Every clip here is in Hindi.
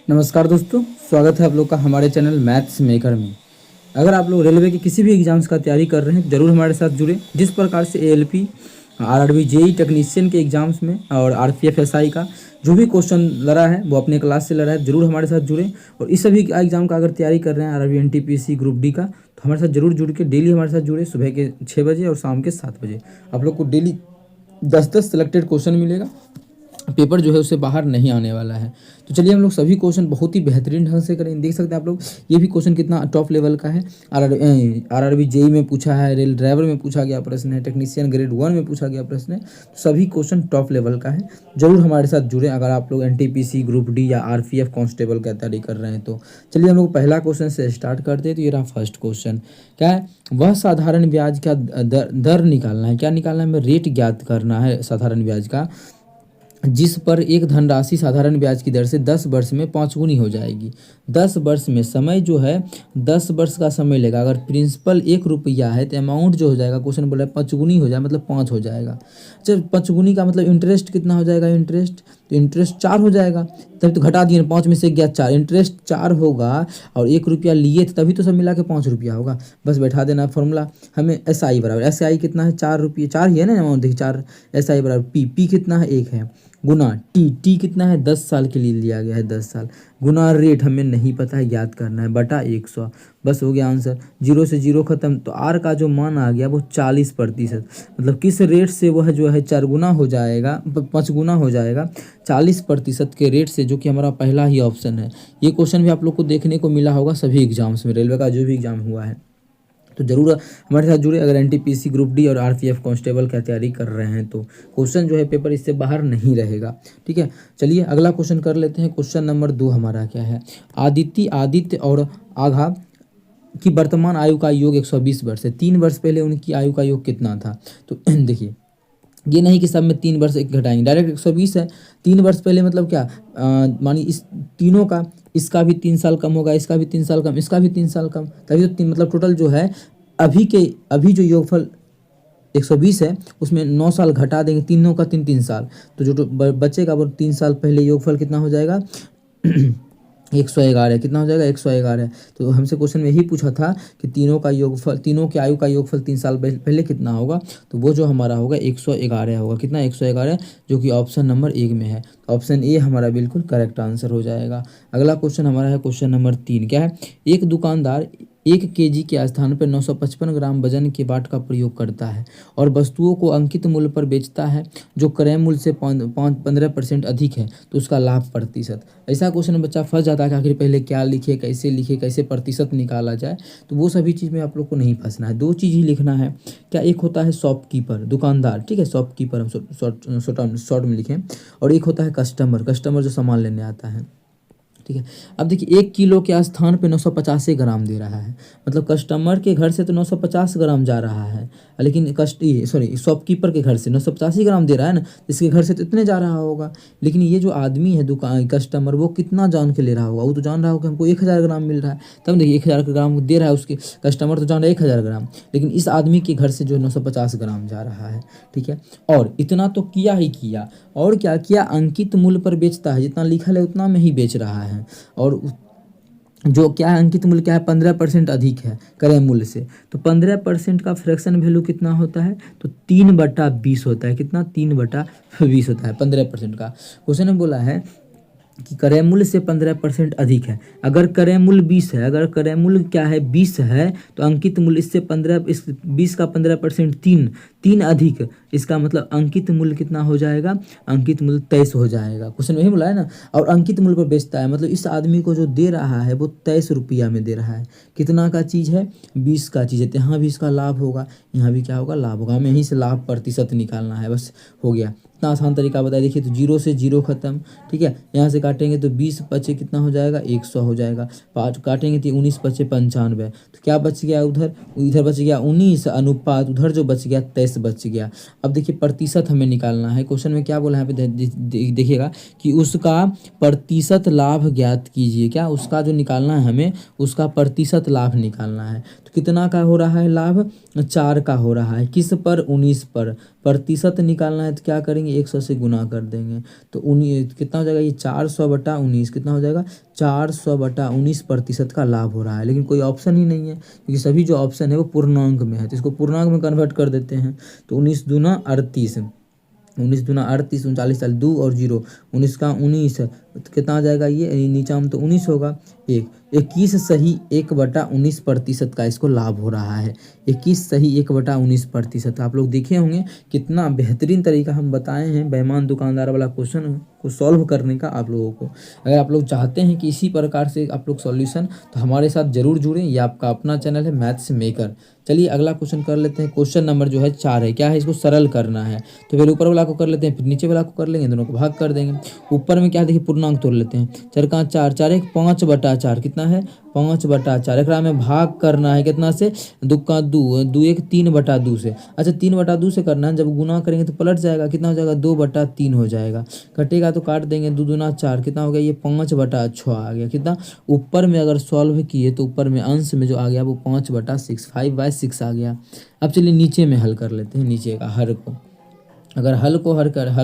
नमस्कार दोस्तों, स्वागत है आप लोग का हमारे चैनल मैथ्स मेकर में। अगर आप लोग रेलवे के किसी भी एग्जाम्स का तैयारी कर रहे हैं ज़रूर हमारे साथ जुड़े। जिस प्रकार से एएलपी, आरआरबी, जेई टेक्नीशियन के एग्जाम्स में और आरपीएफ एसआई का जो भी क्वेश्चन लड़ा है वो अपने क्लास से लड़ा है, जरूर हमारे साथ जुड़े। और इस सभी एग्जाम का अगर तैयारी कर रहे हैं आरआरबी, एनटीपीसी, ग्रुप डी का, तो हमारे साथ जरूर जुड़ के डेली हमारे साथ जुड़े। सुबह के 6 बजे और शाम के 7 बजे आप लोग को डेली 10-10 सिलेक्टेड क्वेश्चन मिलेगा। पेपर जो है उससे बाहर नहीं आने वाला है। तो चलिए हम लोग सभी क्वेश्चन बहुत ही बेहतरीन ढंग से करें। देख सकते हैं आप लोग ये भी क्वेश्चन कितना टॉप लेवल का है। आरआरबी जेई में पूछा है, रेल ड्राइवर में पूछा गया प्रश्न है, टेक्नीशियन ग्रेड 1 में पूछा गया प्रश्न है। तो सभी क्वेश्चन टॉप लेवल का है। जरूर हमारे साथ जुड़ें अगर आप लोग एनटीपीसी, ग्रुप डी या आरपीएफ कांस्टेबल का तैयारी कर रहे हैं। तो चलिए हम लोग पहला क्वेश्चन से स्टार्ट करते हैं। तो ये रहा फर्स्ट क्वेश्चन। क्या है? वह साधारण ब्याज का दर निकालना है। क्या निकालना है? हमें रेट ज्ञात करना है साधारण ब्याज का, जिस पर एक धनराशि साधारण ब्याज की दर से 10 वर्ष में 5 गुनी हो जाएगी। 10 वर्ष में समय जो है 10 वर्ष का समय लेगा। अगर प्रिंसिपल 1 रुपया है तो अमाउंट जो हो जाएगा, क्वेश्चन बोला है 5 गुनी हो जाए मतलब 5 हो जाएगा। अच्छा, 5 गुनी का मतलब इंटरेस्ट कितना हो जाएगा? इंटरेस्ट तो इंटरेस्ट 4 हो जाएगा। तभी तो घटा दिए, 5 में से गया 4, इंटरेस्ट 4 होगा। और 1 रुपया लिए थे तभी तो सब मिला के 5 रुपया होगा। बस बैठा देना फॉर्मूला। हमें एस आई बराबर, एस आई कितना है? 4 रुपये, 4 ही है ना अमाउंट। देखिए 4, एस आई बराबर पी कितना है? 1 है, गुना टी कितना है? 10 साल के लिए लिया गया है, 10 साल, गुना रेट हमें नहीं पता है, याद करना है, बटा 100। बस हो गया आंसर। 0 से 0 खत्म। तो आर का जो मान आ गया वो 40%। मतलब किस रेट से वह जो है 4 गुना हो जाएगा, 5 गुना हो जाएगा? 40% के रेट से, जो कि हमारा पहला ही ऑप्शन है। ये क्वेश्चन भी आप लोग को देखने को मिला होगा सभी एग्जाम्स में, रेलवे का जो भी एग्जाम हुआ है। तो जरूर हमारे साथ जुड़े अगर एनटीपीसी, ग्रुप डी और आरपीएफ कांस्टेबल का तैयारी कर रहे हैं। तो क्वेश्चन जो है पेपर इससे बाहर नहीं रहेगा। ठीक है, चलिए अगला क्वेश्चन कर लेते हैं। क्वेश्चन नंबर 2 हमारा क्या है? आदित्य और आघा की वर्तमान आयु का योग 120 वर्ष है। 3 वर्ष पहले उनकी आयु का योग कितना था? तो देखिए, ये नहीं कि सब में 3 वर्ष एक घटाएंगे, डायरेक्ट 120 है। 3 वर्ष पहले मतलब क्या? मानी इस तीनों का, इसका भी 3 साल कम होगा, इसका भी 3 साल कम, इसका भी 3 साल कम, तभी तो 3, मतलब टोटल जो है अभी जो योगफल 120 है उसमें 9 साल घटा देंगे, तीनों का 3-3 साल। तो जो बचेगा वो 3 साल पहले योगफल कितना हो जाएगा? 111 है। कितना हो जाएगा? 111 है। तो हमसे क्वेश्चन में यही पूछा था कि तीनों का योगफल, तीनों की आयु का योगफल 3 साल पहले कितना होगा? तो वो जो हमारा होगा 111 होगा। कितना? 111, जो कि ऑप्शन नंबर 1 में है। ऑप्शन ए हमारा बिल्कुल करेक्ट आंसर हो जाएगा। अगला क्वेश्चन हमारा है क्वेश्चन नंबर 3। क्या है? एक दुकानदार 1 केजी के स्थान पर 955 ग्राम वजन के बाट का प्रयोग करता है और वस्तुओं को अंकित मूल्य पर बेचता है जो क्रय मूल्य से 15% अधिक है, तो उसका लाभ प्रतिशत। ऐसा क्वेश्चन बच्चा फंस जाता है कि आखिर पहले क्या लिखे, कैसे प्रतिशत निकाला जाए। तो वो सभी चीज़ में आप लोग को नहीं फंसना है। 2 चीज़ ही लिखना है। क्या? एक होता है शॉपकीपर, दुकानदार, ठीक है, शॉपकीपर हम शॉर्ट में लिखें। और एक होता है कस्टमर जो सामान लेने आता है। ठीक है, अब देखिए 1 किलो के स्थान पे 950 ग्राम दे रहा है। मतलब कस्टमर के घर से तो 950 ग्राम जा रहा है, लेकिन शॉपकीपर के घर से 985 ग्राम दे रहा है ना, इसके घर से तो इतने जा रहा होगा। लेकिन ये जो आदमी है दुकान कस्टमर, वो कितना जान के ले रहा होगा? वो तो जान रहा होगा हमको 1000 ग्राम मिल रहा है। तब देखिए 1000 ग्राम दे रहा है, उसके कस्टमर तो जान रहा है 1000 ग्राम, लेकिन इस आदमी के घर से जो 950 ग्राम जा रहा है। ठीक है, और इतना तो किया ही किया, और क्या किया? अंकित मूल्य पर बेचता है, जितना लिखा है उतना में ही बेच रहा है। और जो क्या है, अंकित मूल्य क्या है? 15% अधिक है क्रय मूल्य से। तो 15% का फ्रैक्शन वैल्यू कितना होता है? तो 3/20 होता है। कितना? 3/20 होता है 15% का। क्वेश्चन में बोला है कि क्रय मूल्य से 15% अधिक है। अगर क्रय मूल्य 20 है, अगर क्रय मूल्य क्या है? 20 है, तो अंकित मूल्य इससे 20 का 15% 3 अधिक, इसका मतलब अंकित मूल्य कितना हो जाएगा? अंकित मूल्य 23 हो जाएगा। क्वेश्चन वही बोला है ना। और अंकित मूल्य पर बेचता है, मतलब इस आदमी को जो दे रहा है वो 23 रुपया में दे रहा है। कितना का चीज़ है? 20 का चीज़ है। तो यहाँ भी इसका लाभ होगा, यहाँ भी क्या होगा? लाभ होगा। हमें यहीं से लाभ प्रतिशत निकालना है, बस हो गया। इतना आसान तरीका बताया। देखिए तो 0 से 0 खत्म। ठीक है, यहाँ से काटेंगे तो 20 बचे कितना हो जाएगा? 100 हो जाएगा। 5 काटेंगे तो 19 बचे 95। तो क्या बच गया? इधर बच गया 19 अनुपात, उधर जो बच गया 23 बच गया। अब देखिए प्रतिशत हमें निकालना है। क्वेश्चन में क्या बोला है यहाँ पे देखिएगा कि उसका प्रतिशत लाभ ज्ञात कीजिए। क्या? उसका जो निकालना है हमें, उसका प्रतिशत लाभ निकालना है। तो कितना का हो रहा है लाभ, 4 का हो रहा है, किस पर, 19 पर। प्रतिशत निकालना है तो क्या करेंगे, 100 से गुना कर देंगे तो 19 कितना हो जाएगा, ये 400/19 कितना हो जाएगा, 400/19% का लाभ हो रहा है। लेकिन कोई ऑप्शन ही नहीं है, क्योंकि सभी जो ऑप्शन है वो पूर्णांक में है, तो इसको पूर्णांक में कन्वर्ट कर देते हैं। तो 19 दूना 38, 19 दूना 38, 39 साल 2 और 0, 19 का 19 तो कितना आ जाएगा, ये नीचा में तो 19 होगा। 21 सही 1/19% का इसको लाभ हो रहा है। 21 सही 1/19%। आप लोग देखे होंगे कितना बेहतरीन तरीका हम बताए हैं बेईमान दुकानदार वाला क्वेश्चन को सॉल्व करने का आप लोगों को। अगर आप लोग चाहते हैं कि इसी प्रकार से आप लोग सॉल्यूशन, तो हमारे साथ जरूर जुड़ें। ये आपका अपना चैनल है मैथ्स मेकर। चलिए अगला क्वेश्चन कर लेते हैं। क्वेश्चन नंबर जो है 4 है, क्या है, इसको सरल करना है। तो पहले ऊपर वाला को कर लेते हैं, फिर नीचे वाला को कर लेंगे, दोनों को भाग कर देंगे। ऊपर में क्या देखिए, पूर्णांक तोड़ लेते हैं। 4 का 4, 4 एक 5/4 कितना है, 5/4। एकरा में भाग करना है कितना से, 2 का 2, 2 एक 3/2 से। अच्छा 3/2 से करना है, जब गुना करेंगे तो पलट जाएगा, कितना हो जाएगा, 2/3 हो जाएगा। कटेगा तो काट देंगे, 2 दूना 4 कितना हो गया, ये 5/6 आ गया। कितना, ऊपर में अगर सॉल्व किए तो ऊपर में अंश में जो आ गया वो 5/6, 5/6 आ गया। अब चलिए नीचे में हल कर लेते हैं, नीचे का हर को। अगर हल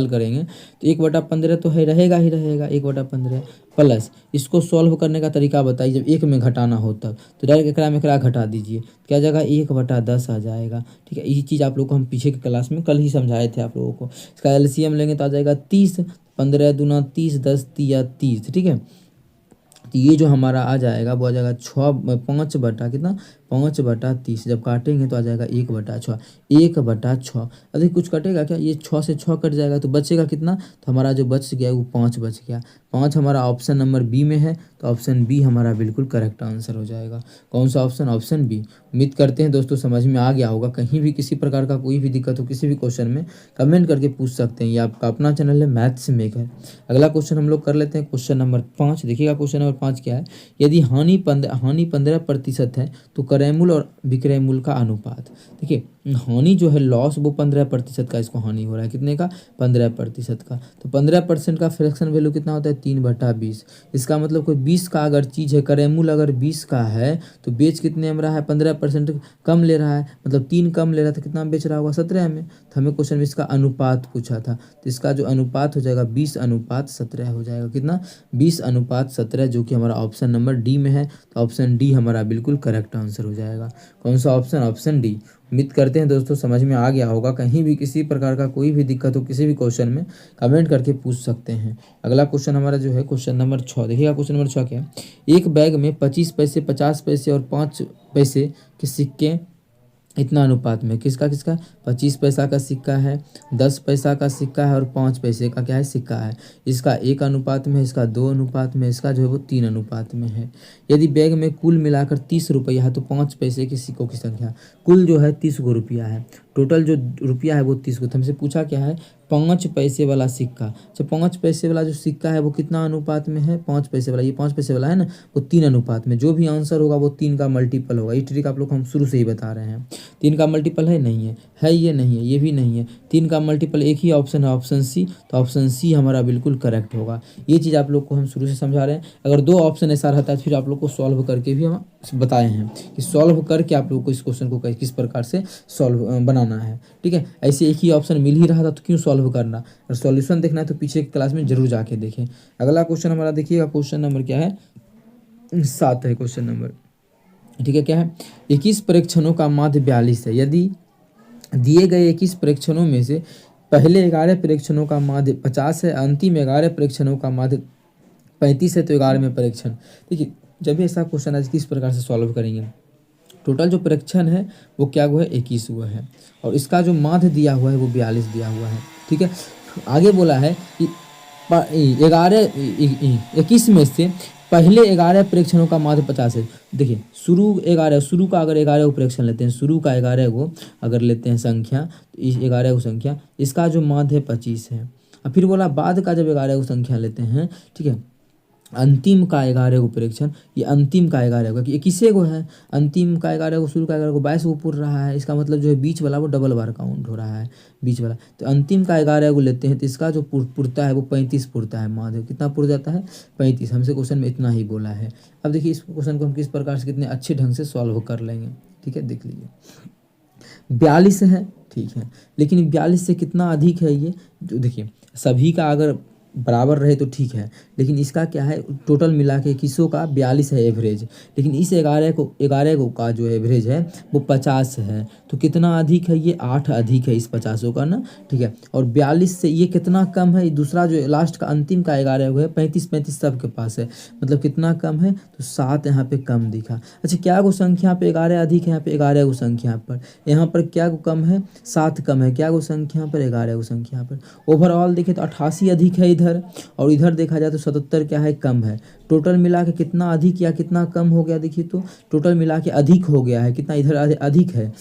करेंगे तो 1/15 तो है, रहेगा ही रहेगा 1/15 प्लस इसको सॉल्व करने का तरीका बताइए। जब 1 में घटाना हो तब तो डायरेक्ट एकरा में एकरा घटा दीजिए, क्या जाएगा, 1/10 आ जाएगा। ठीक है, यही चीज़ आप लोग को हम पीछे की क्लास में कल ही समझाए थे आप लोगों को। इसका एलसीएम लेंगे तो आ जाएगा 30, 15 दूना 30, 10 तिया 30। ठीक है, तो ये जो हमारा आ जाएगा वो आ जाएगा 5 बटा कितना, 5/30। जब काटेंगे तो आ जाएगा 1/6, 1/6। अब देखिए कुछ कटेगा क्या, ये 6 से 6 कट जाएगा तो बचेगा कितना, तो हमारा जो बच गया वो 5 बच गया। 5 हमारा ऑप्शन नंबर बी में है, तो ऑप्शन बी हमारा बिल्कुल करेक्ट आंसर हो जाएगा। कौन सा ऑप्शन, ऑप्शन बी। उम्मीद करते हैं दोस्तों समझ में आ गया होगा। कहीं भी किसी प्रकार का कोई भी दिक्कत हो किसी भी क्वेश्चन में, कमेंट करके पूछ सकते हैं। ये आपका अपना चैनल है मैथ्स मेकर। अगला क्वेश्चन हम लोग कर लेते हैं, क्वेश्चन नंबर 5। देखिएगा क्वेश्चन नंबर 5 क्या है, यदि हानि 15% है तो क्रय मूल्य और विक्रय मूल्य का अनुपात। देखिए हानि जो है लॉस वो 15% का इसको हानि हो रहा है, कितने का, 15% का। तो 15% का फ्रैक्शन वैल्यू कितना होता है, 3/20। इसका मतलब कोई 20 का अगर चीज़ है, क्रय मूल्य अगर 20 का है तो बेच कितने में रहा है, 15% कम ले रहा है, मतलब 3 कम ले रहा था, कितना बेच रहा होगा, 17 में। तो हमें क्वेश्चन में इसका अनुपात पूछा था, तो इसका जो अनुपात हो जाएगा 20/17 हो जाएगा। कितना, 20/17, जो कि हमारा ऑप्शन नंबर डी में है। तो ऑप्शन डी हमारा बिल्कुल करेक्ट आंसर हो जाएगा। कौन सा ऑप्शन, ऑप्शन डी। उम्मीद करते हैं दोस्तों समझ में आ गया होगा। कहीं भी किसी प्रकार का कोई भी दिक्कत हो किसी भी क्वेश्चन में, कमेंट करके पूछ सकते हैं। अगला क्वेश्चन हमारा जो है क्वेश्चन नंबर 6। देखिएगा क्वेश्चन नंबर 6 क्या है, एक बैग में 25 पैसे, 50 पैसे और 5 पैसे के सिक्के इतना अनुपात में, किसका किसका, 25 पैसा का सिक्का है, 10 पैसा का सिक्का है और 5 पैसे का क्या है, सिक्का है। इसका 1 अनुपात में है, इसका 2 अनुपात में, इसका जो है वो 3 अनुपात में है। यदि बैग में कुल मिलाकर 30 रुपया है तो 5 पैसे के सिक्कों की संख्या, कुल जो है 30 गो रुपया है, टोटल जो रुपया है वो 30 गो। तो हमसे पूछा क्या है, 5 पैसे वाला सिक्का। अच्छा 5 पैसे वाला जो सिक्का है वो कितना अनुपात में है, 5 पैसे वाला, ये 5 पैसे वाला है ना, वो 3 अनुपात में। जो भी आंसर होगा वो 3 का मल्टीपल होगा। ये ट्रिक आप लोग को हम शुरू से ही बता रहे हैं। 3 का मल्टीपल है, नहीं है, ये नहीं है, ये भी नहीं है। 3 का मल्टीपल एक ही ऑप्शन है, ऑप्शन सी। तो ऑप्शन सी हमारा बिल्कुल करेक्ट होगा। ये चीज़ आप लोग को हम शुरू से समझा रहे हैं। अगर 2 ऑप्शन ऐसा रहता है फिर आप लोग को सॉल्व करके भी हम बताए हैं कि सॉल्व करके आप लोग को इस क्वेश्चन को किस प्रकार से सॉल्व बनाना है। ठीक है, ऐसे एक ही ऑप्शन मिल ही रहा था तो क्यों सॉल्व करना। और सॉल्यूशन देखना है तो पीछे की क्लास में जरूर जाके देखें। अगला क्वेश्चन हमारा देखिएगा, क्वेश्चन नंबर क्या है, 7 है क्वेश्चन नंबर। ठीक है, क्या है, 21 परीक्षणों का माध्य 42 है। यदि दिए गए 21 परीक्षणों में से पहले 11 परीक्षणों का माध्य 50 है, अंतिम 11 परीक्षणों का माध्य 35 है, तो 11वें परीक्षण। देखिए जब भी ऐसा क्वेश्चन आज किस प्रकार से सॉल्व करेंगे, टोटल जो परीक्षण है वो क्या हुआ है, 21 हुआ है, और इसका जो माध्य दिया हुआ है वो 42 दिया हुआ है। ठीक है, आगे बोला है कि 21 में से पहले 11 परीक्षणों का माध्य 50 है। देखिए शुरू का अगर 11 को परीक्षण लेते हैं, शुरू का 11 को अगर लेते हैं संख्या, तो इस 11 को संख्या, इसका जो माध्य 25 है। और फिर बोला बाद का जब 11 को संख्या लेते हैं, ठीक है, अंतिम का 11 को परीक्षण, ये अंतिम का 11 को, ये किसे को है, अंतिम का 11 को, शुरू का 11 को 22 को पूर रहा है। इसका मतलब जो है बीच वाला वो डबल बार काउंट हो रहा है, बीच वाला। तो अंतिम का 11 को लेते हैं तो इसका जो पुरता है वो 35 पुरता है। माध्य कितना पुर जाता है, 35। हमसे क्वेश्चन में इतना ही बोला है। अब देखिए इस क्वेश्चन को हम किस प्रकार से कितने अच्छे ढंग से सॉल्व कर लेंगे। ठीक है, देख लीजिए 42 है, ठीक है, लेकिन 42 से कितना अधिक है ये, जो देखिए सभी का अगर बराबर रहे तो ठीक है, लेकिन इसका क्या है, टोटल मिला के 21 का 42 है एवरेज, लेकिन इस 11 को का जो एवरेज है वो 50 है, तो कितना अधिक है ये, 8 अधिक है इस 50 का ना, ठीक है। और 42 से ये कितना कम है, दूसरा जो लास्ट का अंतिम का 11 है 35 सबके पास है, मतलब कितना कम है, तो 7 यहाँ पे कम दिखा। अच्छा, क्या गो संख्या पे 11 अधिक है, यहाँ पे 11 गो संख्या पर, यहाँ पर क्या गो कम है, 7 कम है, क्या गो संख्या पर, 11 गो संख्या पर। ओवरऑल देखें तो 88 अधिक है इधर, और इधर देखा जाए तो 77 क्या है, कम है। टोटल मिला के कितना अधिक या कितना कम हो गया, देखिए तो टोटल मिला के अधिक हो गया है, कितना इधर अधिक है,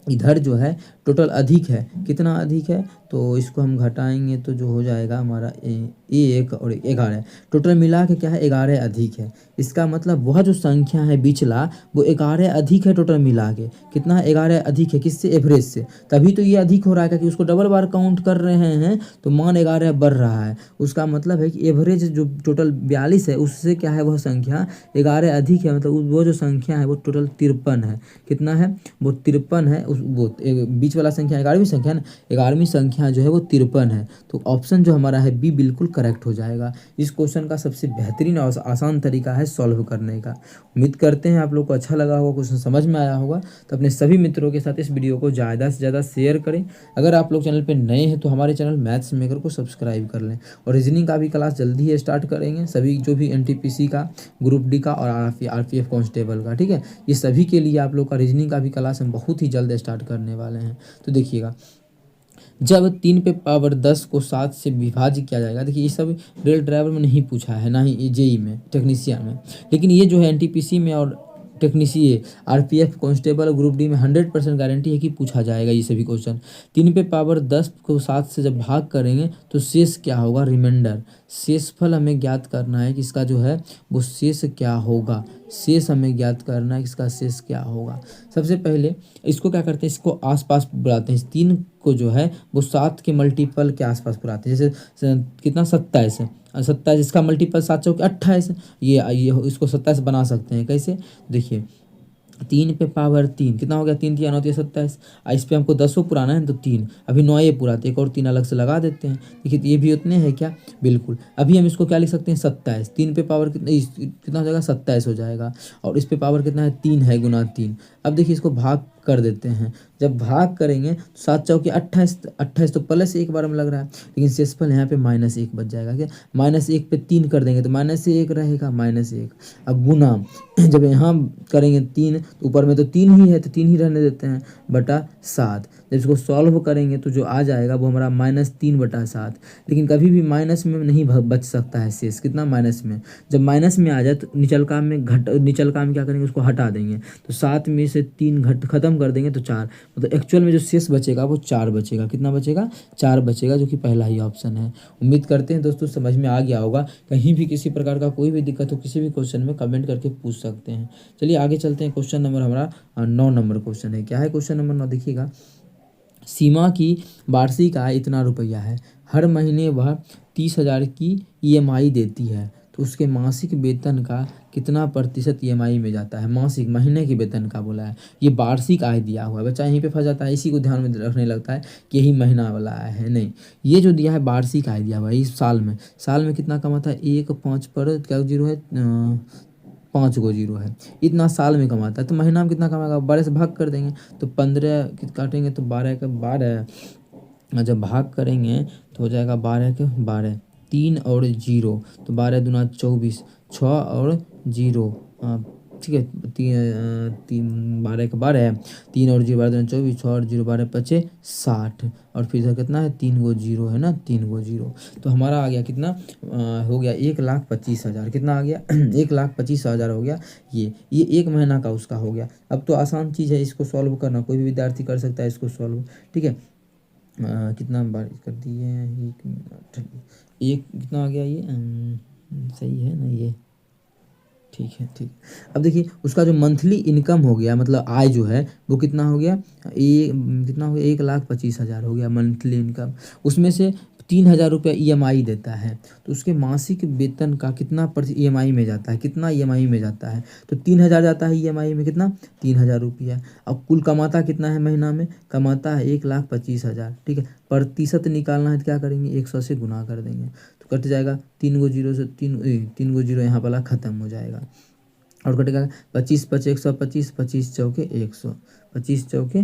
इधर जो है टोटल अधिक है, कितना अधिक है, तो इसको हम घटाएंगे तो जो हो जाएगा हमारा 1 और 11, टोटल मिला के क्या है, 11 अधिक है। इसका मतलब वह जो संख्या है बिचला वो 11 अधिक है, टोटल मिला के कितना है, 11 अधिक है, किससे, एवरेज से, तभी तो ये अधिक हो रहा है, क्योंकि उसको डबल बार काउंट कर रहे हैं तो मान 11 बढ़ रहा है। उसका मतलब है कि एवरेज जो टोटल 42 है उससे क्या है, वह संख्या 11 अधिक है, मतलब वो जो संख्या है वो टोटल 53 है, कितना है, वो 53 है। वो बीच वाला संख्या 11वीं संख्या ना, 11वीं संख्या जो है वो 53 है, तो ऑप्शन जो हमारा है बी बिल्कुल करेक्ट हो जाएगा। इस क्वेश्चन का सबसे बेहतरीन और आसान तरीका है सॉल्व करने का। उम्मीद करते हैं आप लोग को अच्छा लगा होगा, क्वेश्चन समझ में आया होगा, तो अपने सभी मित्रों के साथ इस वीडियो को ज़्यादा से ज़्यादा शेयर करें। अगर आप लोग चैनल पर नए हैं तो हमारे चैनल मैथ्स मेकर को सब्सक्राइब कर लें, और रीजनिंग का भी क्लास जल्दी ही स्टार्ट करेंगे, सभी जो भी NTPC का, ग्रुप डी का और RPF कांस्टेबल का, ठीक है, ये सभी के लिए आप लोग का रीजनिंग का भी क्लास हम बहुत ही जल्द स्टार्ट करने वाले हैं। तो देखिएगा, जब 3 पे पावर 10 को 7 से विभाज्य किया जाएगा, देखिए ये सब रेल ड्राइवर में नहीं पूछा है, ना ही JEE में, टेक्नीशियन में, लेकिन ये जो है NTPC में और टेक्नीशियन RPF कांस्टेबल और ग्रुप डी में 100% गारंटी है कि पूछा जाएगा ये सभी क्वेश्चन। 3 पे पावर 10 को 7 से जब भाग करेंगे तो शेष क्या होगा, रिमाइंडर, शेषफल हमें ज्ञात करना है कि इसका जो है वो शेष क्या होगा, शेष हमें ज्ञात करना है कि इसका शेष क्या होगा। सबसे पहले इसको क्या करते हैं, इसको आसपास बुलाते हैं, इस 3 को जो है वो 7 के मल्टीपल के आसपास बुलाते हैं, जैसे कितना 27 है, 27 इसका मल्टीपल 7 चौके 28, ये इसको 27 बना सकते हैं, कैसे, देखिए 3 पे पावर 3 कितना हो गया, 3 3 होती है 27, इस पे हमको 10 पुराना है तो 3, अभी 9 ये पुराते, एक और 3 अलग से लगा देते हैं, देखिए ये भी उतने हैं क्या, बिल्कुल। अभी हम इसको क्या लिख सकते हैं, 27, 3 पे पावर कितना हो जाएगा, 27 हो जाएगा, और इस पे पावर कितना है, 3 है, गुना 3। अब देखिए इसको भाग कर देते हैं, जब भाग करेंगे तो 7 चौके 28, 28 तो प्लस 1 बार में लग रहा है, लेकिन शेषफल यहाँ पे -1 बच जाएगा, क्या, -1 पे 3 कर देंगे तो -1 रहेगा, -1। अब गुना जब यहाँ करेंगे 3 तो ऊपर में तो 3 ही है तो 3 ही रहने देते हैं, बटा 7। जब इसको सॉल्व करेंगे तो जो आ जाएगा वो हमारा -3/7, लेकिन कभी भी माइनस में नहीं बच सकता है शेष, कितना, माइनस में। जब माइनस में आ जाए तो निचल काम में क्या करेंगे, उसको हटा देंगे, तो 7 में से 3 खत्म कर देंगे तो 4, मतलब एक्चुअल में जो शेष बचेगा वो 4 बचेगा, कितना बचेगा, 4 बचेगा, जो कि पहला ही ऑप्शन है। उम्मीद करते हैं दोस्तों समझ में आ गया होगा। कहीं भी किसी प्रकार का कोई भी दिक्कत हो किसी भी क्वेश्चन में कमेंट करके पूछ सकते हैं। चलिए आगे चलते हैं, क्वेश्चन नंबर हमारा 9 नंबर क्वेश्चन है। क्या है क्वेश्चन नंबर 9, देखिएगा, सीमा की वार्षिक आय इतना रुपया है, हर महीने वह 30,000 की EMI देती है, तो उसके मासिक वेतन का कितना प्रतिशत EMI में जाता है, मासिक, महीने के वेतन का बोला है, ये वार्षिक आय दिया हुआ है, बच्चा यहीं पे फंस जाता है, इसी को ध्यान में रखने लगता है कि यही महीना वाला आय है, नहीं, ये जो दिया है वार्षिक आय दिया हुआ है, इस साल में कितना कमाता है, 1 5 पर क्या जीरो है, 5 गो जीरो है, इतना साल में कमाता है, तो महीना में कितना कमाएगा, 12 से भाग कर देंगे तो 15 काटेंगे तो 12 का 12, जब भाग करेंगे तो हो जाएगा 12 के 12, 3 और 0 तो 12 दूना 24, 6 और 0, ठीक है, 12 के 12, 3 और 0 12 दूना 24, 6 और 0 12 पचे 60, और फिर इधर कितना है, 3 गो जीरो है ना, 3 गो जीरो, तो हमारा आ गया कितना, हो गया 1,25,000, कितना आ गया 1,25,000 हो गया, ये 1 महीना का उसका हो गया। अब तो आसान चीज़ है, इसको सॉल्व करना कोई भी विद्यार्थी कर सकता है इसको सॉल्व, ठीक है। कितना बार कर दिए, 1 मिनट, एक कितना आ गया ये, सही है ना ये, ठीक है, ठीक। अब देखिए उसका जो मंथली इनकम हो गया, मतलब आय जो है वो कितना हो गया, कितना हो गया, 1,25,000 हो गया मंथली इनकम, उसमें से 3,000 रुपया EMI देता है, तो उसके मासिक वेतन का कितना EMI में जाता है, कितना EMI में जाता है, तो 3,000 जाता है EMI में, कितना 3,000 रुपया। अब कुल कमाता कितना है महीना में, कमाता है 1,25,000, ठीक है। प्रतिशत निकालना है तो क्या करेंगे, 100 से गुना कर देंगे तो कट जाएगा, 3 गो जीरो से 3 गो जीरो यहाँ वाला ख़त्म हो जाएगा और कटेगा 25 5 125, 25 चौके 100, 25 चौके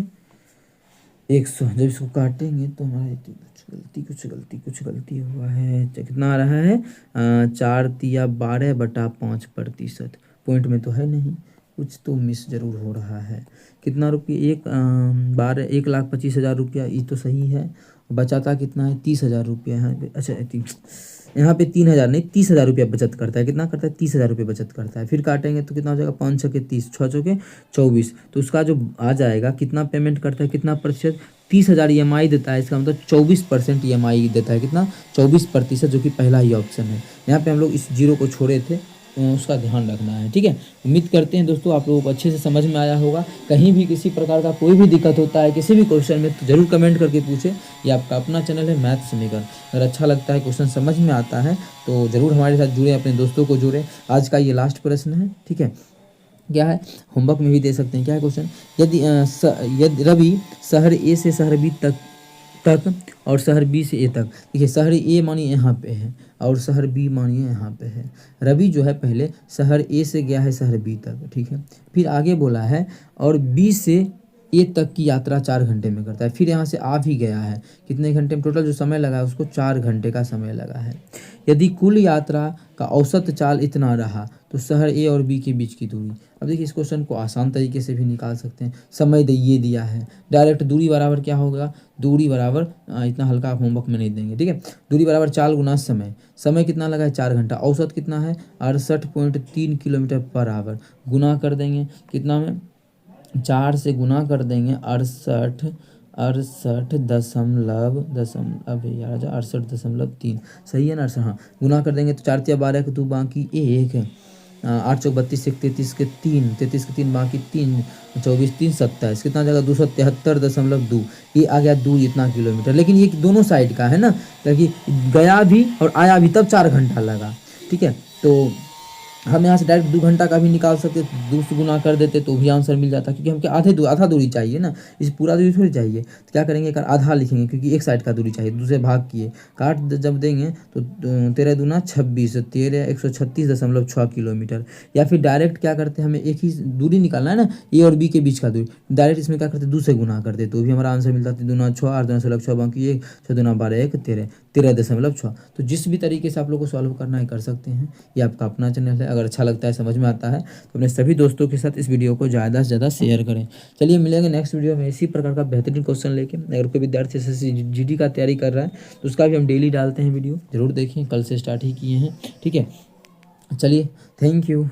100। जब इसको काटेंगे तो हमारे कुछ गलती हुआ है। कितना आ रहा है, 4 तिया 12/5%। पॉइंट में तो है नहीं, कुछ तो मिस जरूर हो रहा है। कितना रुपये, 1,25,000 रुपया, ये तो सही है। बचाता कितना है, 30,000 रुपया है। अच्छा यहाँ पे 3,000 नहीं 30,000 रुपया बचत करता है। कितना करता है, 30,000 रुपये बचत करता है। फिर काटेंगे तो कितना हो जाएगा, 5 छके 30, 6 चौके 24। तो उसका जो आ जाएगा, कितना पेमेंट करता है, कितना प्रतिशत, 30,000 EMI देता है। इसका मतलब 24% EMI देता है। कितना, 24%, जो कि पहला ही ऑप्शन है। यहाँ पे हम लोग इस जीरो को छोड़े थे, उसका ध्यान रखना है, ठीक है। उम्मीद करते हैं दोस्तों आप लोगों को अच्छे से समझ में आया होगा। कहीं भी किसी प्रकार का कोई भी दिक्कत होता है किसी भी क्वेश्चन में तो ज़रूर कमेंट करके पूछे। ये आपका अपना चैनल है मैथ्स मेकर। अगर अच्छा लगता है, क्वेश्चन समझ में आता है तो ज़रूर हमारे साथ जुड़े, अपने दोस्तों को जुड़े। आज का ये लास्ट प्रश्न है, ठीक है। क्या है, होमवर्क में भी दे सकते हैं। क्या है क्वेश्चन, यदि रवि शहर ए से शहर बी तक और शहर बी से ए तक, देखिए शहर ए मानिए यहाँ पे है और शहर बी मानिए यहाँ पे है। रवि जो है पहले शहर ए से गया है शहर बी तक, ठीक है। फिर आगे बोला है और बी से ए तक की यात्रा 4 घंटे में करता है। फिर यहाँ से आ भी गया है, कितने घंटे में, टोटल जो समय लगा है उसको 4 घंटे का समय लगा है। यदि कुल यात्रा का औसत चाल इतना रहा तो शहर ए और बी के बीच की दूरी। अब देखिए इस क्वेश्चन को आसान तरीके से भी निकाल सकते हैं। समय ये दिया है, डायरेक्ट दूरी बराबर क्या होगा, दूरी बराबर इतना हल्का आप होमवर्क में नहीं देंगे, ठीक है। दूरी बराबर चाल गुना समय, समय कितना लगा है 4 घंटा, औसत कितना है 68.3 किलोमीटर पर आवर, गुना कर देंगे कितना में, 4 से गुना कर देंगे 68.3, सही है ना। हाँ, गुना कर देंगे तो 4 तिया 12 के 2 बाकी 1, 8 चौक 32, 33 के 3, 33 के 3 बाकी 3, 24 3 27, कितना जगह 273.2। ये आ गया दूर इतना किलोमीटर। लेकिन ये दोनों साइड का है ना, क्योंकि गया भी और आया भी तब 4 घंटा लगा, ठीक है। तो हम यहाँ से डायरेक्ट 2 घंटा का भी निकाल सकते, 2 से गुना कर देते तो भी आंसर मिल जाता, क्योंकि हमको आधा दूरी चाहिए ना, इस पूरा दूरी थोड़ी चाहिए। तो क्या करेंगे, एक आधा लिखेंगे क्योंकि एक साइड का दूरी चाहिए, दूसरे भाग किए काट जब देंगे तो 13 दूना 26, 136.6 किलोमीटर। या फिर डायरेक्ट क्या करते हैं, हमें एक ही दूरी निकालना है ना, ए और बी के बीच का दूरी, डायरेक्ट इसमें क्या करते 2 से गुना कर दे तो भी हमारा आंसर मिलता है। 2 6, 8 2 16 6 बाकी 1, 6 2 12 1 13.6। तो जिस भी तरीके से आप लोग को सॉल्व करना है कर सकते हैं। ये आपका अपना चैनल है, अगर अच्छा लगता है समझ में आता है तो अपने सभी दोस्तों के साथ इस वीडियो को ज़्यादा से ज़्यादा शेयर करें। चलिए मिलेंगे नेक्स्ट वीडियो में इसी प्रकार का बेहतरीन क्वेश्चन लेके। अगर कोई विद्यार्थी SSC GD का तैयारी कर रहा है तो उसका भी हम डेली डालते हैं वीडियो, जरूर देखें, कल से स्टार्ट ही किए हैं, ठीक है। चलिए, थैंक यू।